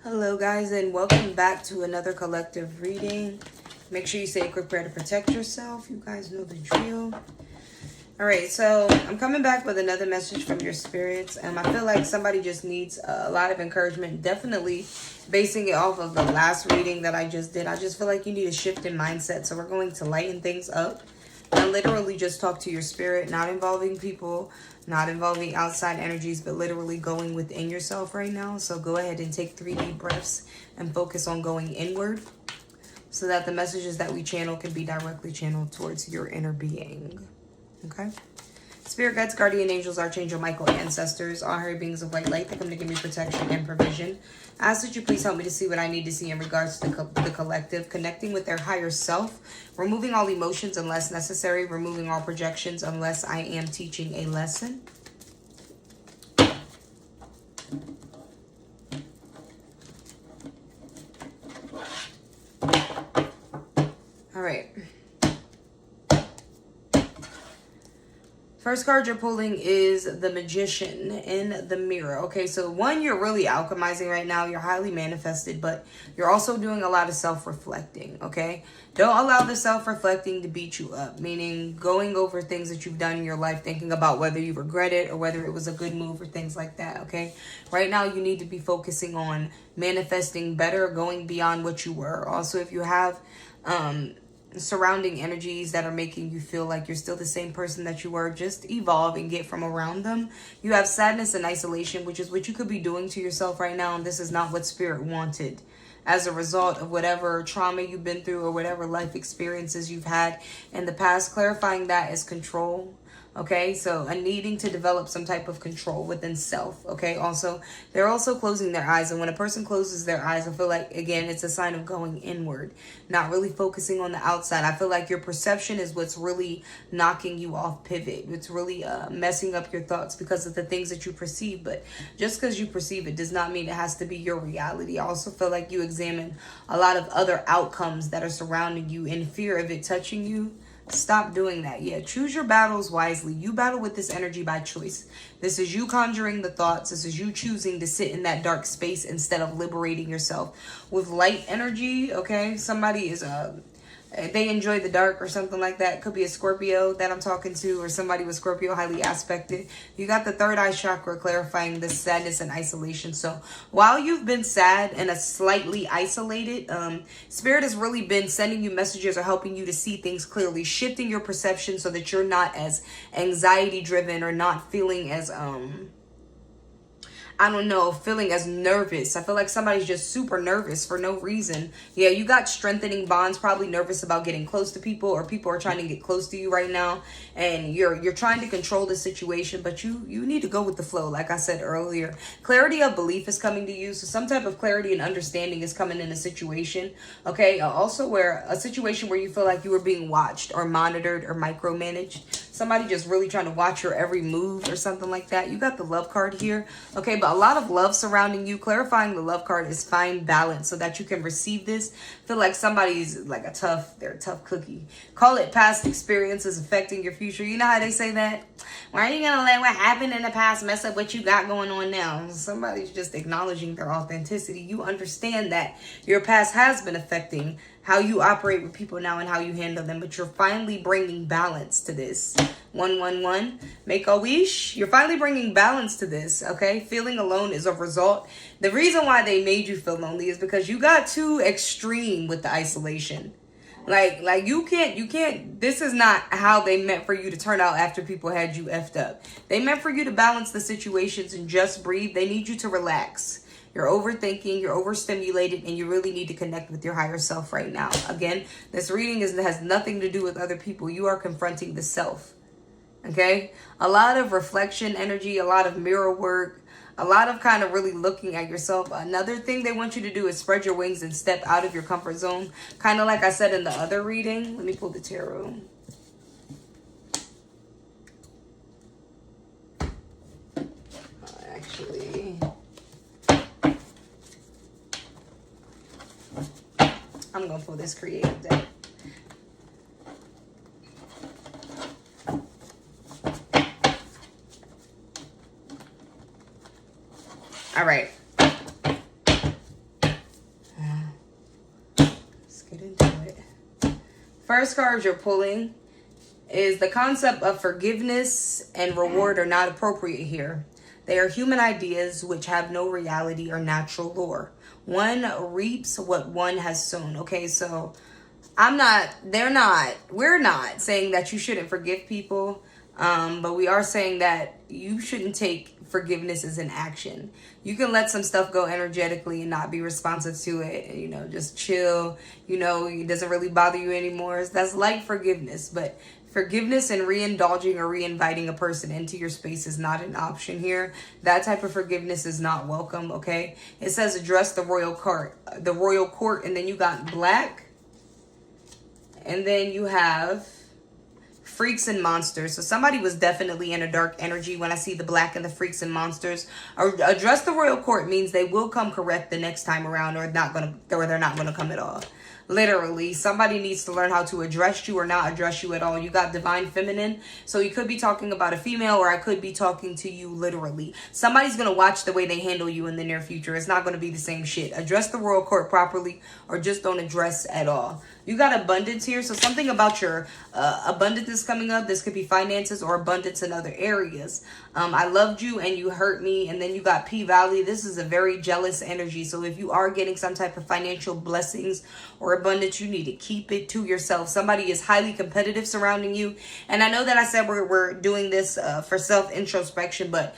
Hello guys, and welcome back to another collective reading. Make sure you say a quick prayer to protect yourself. You guys know the drill. Alright, so I'm coming back with another message from your spirits. I feel like somebody just needs a lot of encouragement. Definitely basing it off of the last reading that I just did. I just feel like you need a shift in mindset. So we're going to lighten things up and literally just talk to your spirit, not involving people, not involving outside energies, but literally going within yourself right now. So go ahead and take 3 deep breaths and focus on going inward so that the messages that we channel can be directly channeled towards your inner being. Okay? Spirit guides, guardian angels, archangel Michael, ancestors, all higher beings of white light that come to give me protection and provision. I ask that you please help me to see what I need to see in regards to the collective, connecting with their higher self, removing all emotions unless necessary, removing all projections unless I am teaching a lesson. All right. First card you're pulling is the Magician in the Mirror. Okay, so one, you're really alchemizing right now. You're highly manifested, but you're also doing a lot of self-reflecting, okay? Don't allow the self-reflecting to beat you up, meaning going over things that you've done in your life, thinking about whether you regret it or whether it was a good move or things like that, okay? Right now, you need to be focusing on manifesting better, going beyond what you were. Also, if you have surrounding energies that are making you feel like you're still the same person that you were, just evolve and get from around them. You have sadness and isolation, which is what you could be doing to yourself right now, and this is not what spirit wanted as a result of whatever trauma you've been through or whatever life experiences you've had in the past. Clarifying that as control. Okay, so a needing to develop some type of control within self. Okay, also, they're also closing their eyes. And when a person closes their eyes, I feel like, again, it's a sign of going inward, not really focusing on the outside. I feel like your perception is what's really knocking you off pivot. It's really messing up your thoughts because of the things that you perceive. But just because you perceive it does not mean it has to be your reality. I also feel like you examine a lot of other outcomes that are surrounding you in fear of it touching you. Stop doing that. Yeah, choose your battles wisely. You battle with this energy by choice. This is you conjuring the thoughts. This is you choosing to sit in that dark space instead of liberating yourself with light energy. Okay, somebody is they enjoy the dark or something like that. Could be a Scorpio that I'm talking to, or somebody with Scorpio highly aspected. You got the third eye chakra clarifying the sadness and isolation. So while you've been sad and a slightly isolated, spirit has really been sending you messages or helping you to see things clearly, shifting your perception so that you're not as anxiety driven or not feeling as I don't know, feeling as nervous. I feel like somebody's just super nervous for no reason. Yeah, you got strengthening bonds, probably nervous about getting close to people, or people are trying to get close to you right now, and you're trying to control the situation, but you need to go with the flow. Like I said earlier, clarity of belief is coming to you, so some type of clarity and understanding is coming in a situation. Okay, also where a situation where you feel like you were being watched or monitored or micromanaged. Somebody just really trying to watch your every move or something like that. You got the love card here. Okay, but a lot of love surrounding you. Clarifying the love card is find balance so that you can receive this. Feel like somebody's like they're a tough cookie. Call it past experiences affecting your future. You know how they say that? Why are you going to let what happened in the past mess up what you got going on now? Somebody's just acknowledging their authenticity. You understand that your past has been affecting how you operate with people now and how you handle them, but you're finally bringing balance to this. 111, make a wish. You're finally bringing balance to this, okay? Feeling alone is a result. The reason why they made you feel lonely is because you got too extreme with the isolation. Like you can't, this is not how they meant for you to turn out after people had you effed up. They meant for you to balance the situations and just breathe. They need you to relax. You're overthinking, you're overstimulated, and you really need to connect with your higher self right now. Again, this reading has nothing to do with other people. You are confronting the self. Okay? A lot of reflection energy, a lot of mirror work, a lot of kind of really looking at yourself. Another thing they want you to do is spread your wings and step out of your comfort zone. Kind of like I said in the other reading. Let me pull the tarot. Actually, I'm going to pull this creative deck. All right. First card you're pulling is the concept of forgiveness and reward are not appropriate here. They are human ideas which have no reality or natural law. One reaps what one has sown. Okay, so we're not saying that you shouldn't forgive people, but we are saying that you shouldn't take forgiveness as an action. You can let some stuff go energetically and not be responsive to it, you know, just chill, you know, it doesn't really bother you anymore. That's like forgiveness, but forgiveness and re-indulging or re-inviting a person into your space is not an option here. That type of forgiveness is not welcome, okay? It says address the royal court, and then you got black, and then you have freaks and monsters. So somebody was definitely in a dark energy when I see the black and the freaks and monsters. Address the royal court means they will come correct the next time around, or they're not gonna come at all. Literally, somebody needs to learn how to address you or not address you at all. You got divine feminine, so you could be talking about a female, or I could be talking to you literally. Somebody's going to watch the way they handle you in the near future. It's not going to be the same shit. Address the royal court properly, or just don't address at all. You got abundance here, so something about your abundance is coming up. This could be finances or abundance in other areas. I loved you and you hurt me, and then you got P-Valley. This is a very jealous energy, so if you are getting some type of financial blessings or abundance, you need to keep it to yourself. Somebody is highly competitive surrounding you, and I know that I said we're doing this for self-introspection, but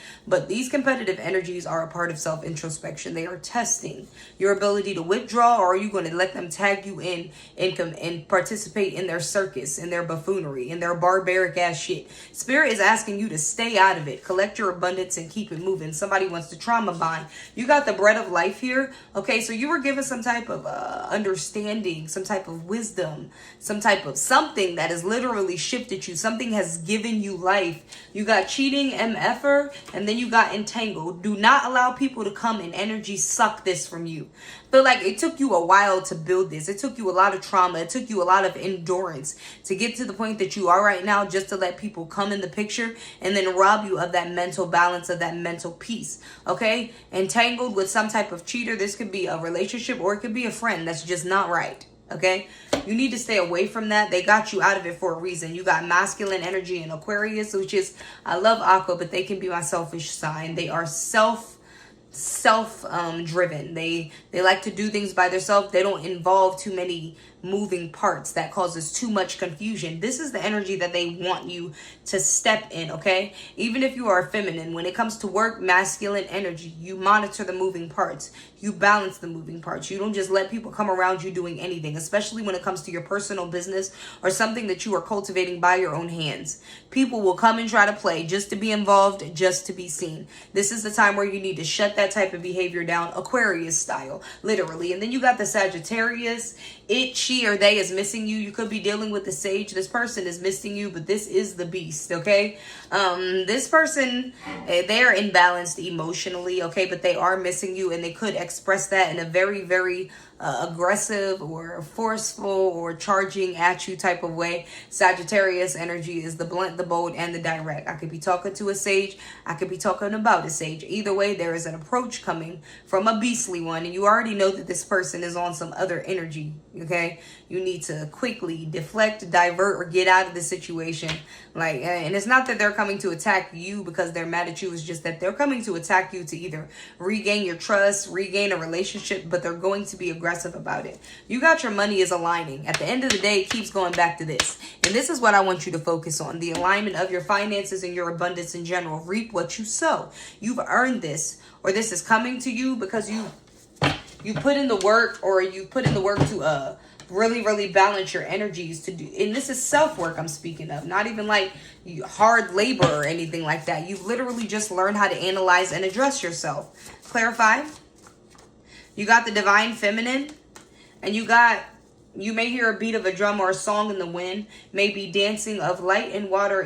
these competitive energies are a part of self-introspection. They are testing your ability to withdraw, or are you going to let them tag you in and participate in their circus, in their buffoonery, in their barbaric ass shit. Spirit is asking you to stay out of it, collect your abundance, and keep it moving. Somebody wants to trauma bond. You got the bread of life here. Okay, so you were given some type of understanding, some type of wisdom, some type of something that has literally shifted you. Something has given you life. You got cheating, MFer, and then you got entangled. Do not allow people to come and energy suck this from you. Feel like it took you a while to build this. It took you a lot of trauma. It took you a lot of endurance to get to the point that you are right now, just to let people come in the picture and then rob you of that mental balance, of that mental peace. Okay? Entangled with some type of cheater. This could be a relationship, or it could be a friend that's just not right. Okay? You need to stay away from that. They got you out of it for a reason. You got masculine energy in Aquarius, which is, I love Aqua, but they can be my selfish sign. They are self-driven. They like to do things by themselves. They don't involve too many moving parts that causes too much confusion. This is the energy that they want you to step in, okay? Even if you are feminine, when it comes to work, masculine energy, you monitor the moving parts. You balance the moving parts. You don't just let people come around you doing anything, especially when it comes to your personal business or something that you are cultivating by your own hands. People will come and try to play just to be involved, just to be seen. This is the time where you need to shut that type of behavior down, Aquarius style, literally. And then you got the Sagittarius. It, she, or they is missing you. You could be dealing with the Sage. This person is missing you, but this is the beast, okay? This person, they're imbalanced emotionally, okay? But they are missing you, and they could express that in a very, very aggressive or forceful or charging at you type of way. Sagittarius energy is the blunt, the bold, and the direct. I could be talking to a sage. I could be talking about a sage. Either way, there is an approach coming from a beastly one, and you already know that this person is on some other energy, okay? You need to quickly deflect, divert, or get out of the situation. Like, and it's not that they're coming to attack you because they're mad at you. It's just that they're coming to attack you to either regain your trust, regain a relationship, but they're going to be aggressive about it. You got your money is aligning. At the end of the day, it keeps going back to this. And this is what I want you to focus on. The alignment of your finances and your abundance in general. Reap what you sow. You've earned this, or this is coming to you because you put in the work, or you put in the work to really balance your energies to do. And this is self-work I'm speaking of, not even like hard labor or anything like that. You've literally just learned how to analyze and address yourself. Clarify. You got the divine feminine, and you may hear a beat of a drum or a song in the wind, maybe dancing of light and water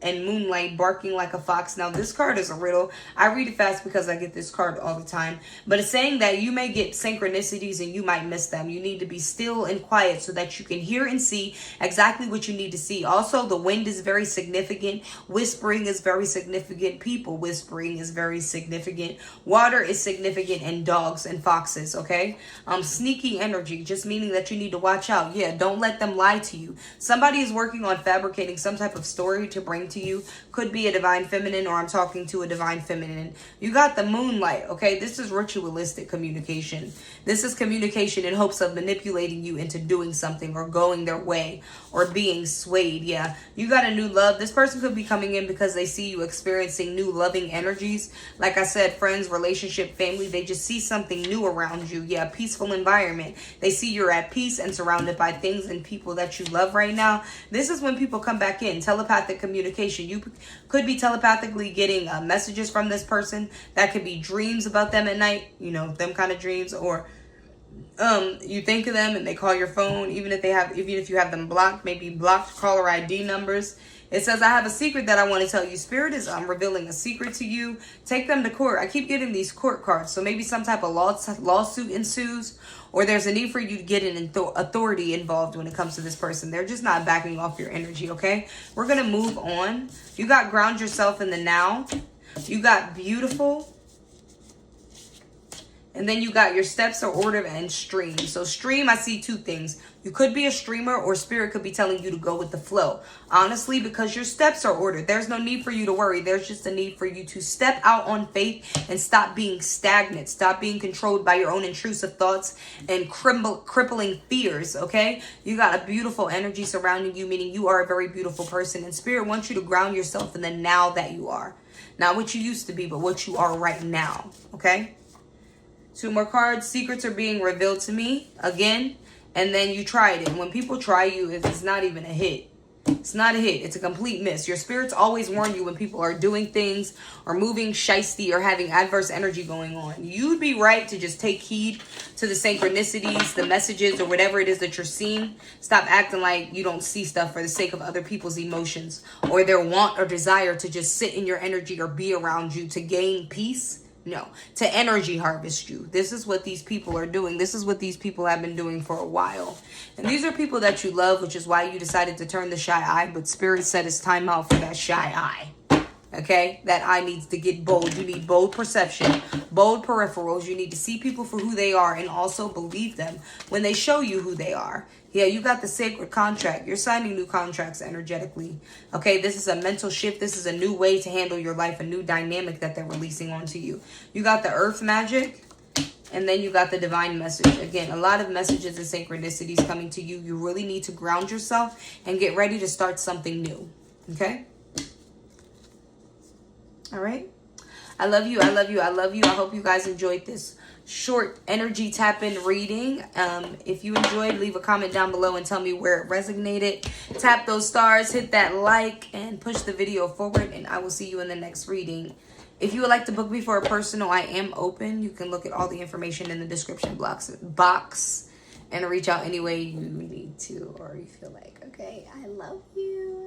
and moonlight, barking like a fox. Now, this card is a riddle. I read it fast because I get this card all the time. But it's saying that you may get synchronicities and you might miss them. You need to be still and quiet so that you can hear and see exactly what you need to see. Also, the wind is very significant. Whispering is very significant. People whispering is very significant. Water is significant, and dogs and foxes, okay? Sneaky energy, just meaning that you need to watch out. Yeah, don't let them lie to you. Somebody is working on fabricating some type of story to bring to you. Could be a divine feminine, or I'm talking to a divine feminine. You got the moonlight, okay? This is ritualistic communication. This is communication in hopes of manipulating you into doing something or going their way or being swayed. Yeah, you got a new love. This person could be coming in because they see you experiencing new loving energies. Like I said, friends, relationship, family, they just see something new around you. Yeah, peaceful environment. They see you're at peace and surrounded by things and people that you love right now. This is when people come back in. Telepathic communication. You could be telepathically getting messages from this person. That could be dreams about them at night, you know, them kind of dreams. Or you think of them and they call your phone, even if you have them blocked, maybe blocked caller ID numbers. It says, I have a secret that I want to tell you. Spirit is revealing a secret to you. Take them to court. I keep getting these court cards. So maybe some type of lawsuit ensues, or there's a need for you to get an authority involved when it comes to this person. They're just not backing off your energy, okay? We're going to move on. You got ground yourself in the now. You got beautiful. And then you got your steps are ordered and stream. So stream, I see two things. You could be a streamer, or spirit could be telling you to go with the flow. Honestly, because your steps are ordered. There's no need for you to worry. There's just a need for you to step out on faith and stop being stagnant. Stop being controlled by your own intrusive thoughts and crippling fears, okay? You got a beautiful energy surrounding you, meaning you are a very beautiful person. And spirit wants you to ground yourself in the now that you are. Not what you used to be, but what you are right now, okay? Two more cards. Secrets are being revealed to me again. And then you tried it. When people try you, it's not even a hit. It's not a hit. It's a complete miss. Your spirits always warn you when people are doing things or moving shiesty or having adverse energy going on. You'd be right to just take heed to the synchronicities, the messages, or whatever it is that you're seeing. Stop acting like you don't see stuff for the sake of other people's emotions or their want or desire to just sit in your energy or be around you to gain peace. No, to energy harvest you. This is what these people are doing. This is what these people have been doing for a while. And these are people that you love, which is why you decided to turn the shy eye. But Spirit said it's time out for that shy eye. Okay? That eye needs to get bold. You need bold perception, bold peripherals. You need to see people for who they are and also believe them when they show you who they are. Yeah, you got the sacred contract. You're signing new contracts energetically. Okay, this is a mental shift. This is a new way to handle your life, a new dynamic that they're releasing onto you. You got the earth magic, and then you got the divine message. Again, a lot of messages and synchronicities coming to you. You really need to ground yourself and get ready to start something new. Okay? All right? I love you. I love you. I love you. I hope you guys enjoyed this short energy tap-in reading. If you enjoyed, leave a comment down below and tell me where it resonated. Tap those stars, hit that like, and push the video forward, and I will see you in the next reading. If you would like to book me for a personal, I am open. You can look at all the information in the description box and reach out any way you need to or you feel like. Okay, I love you.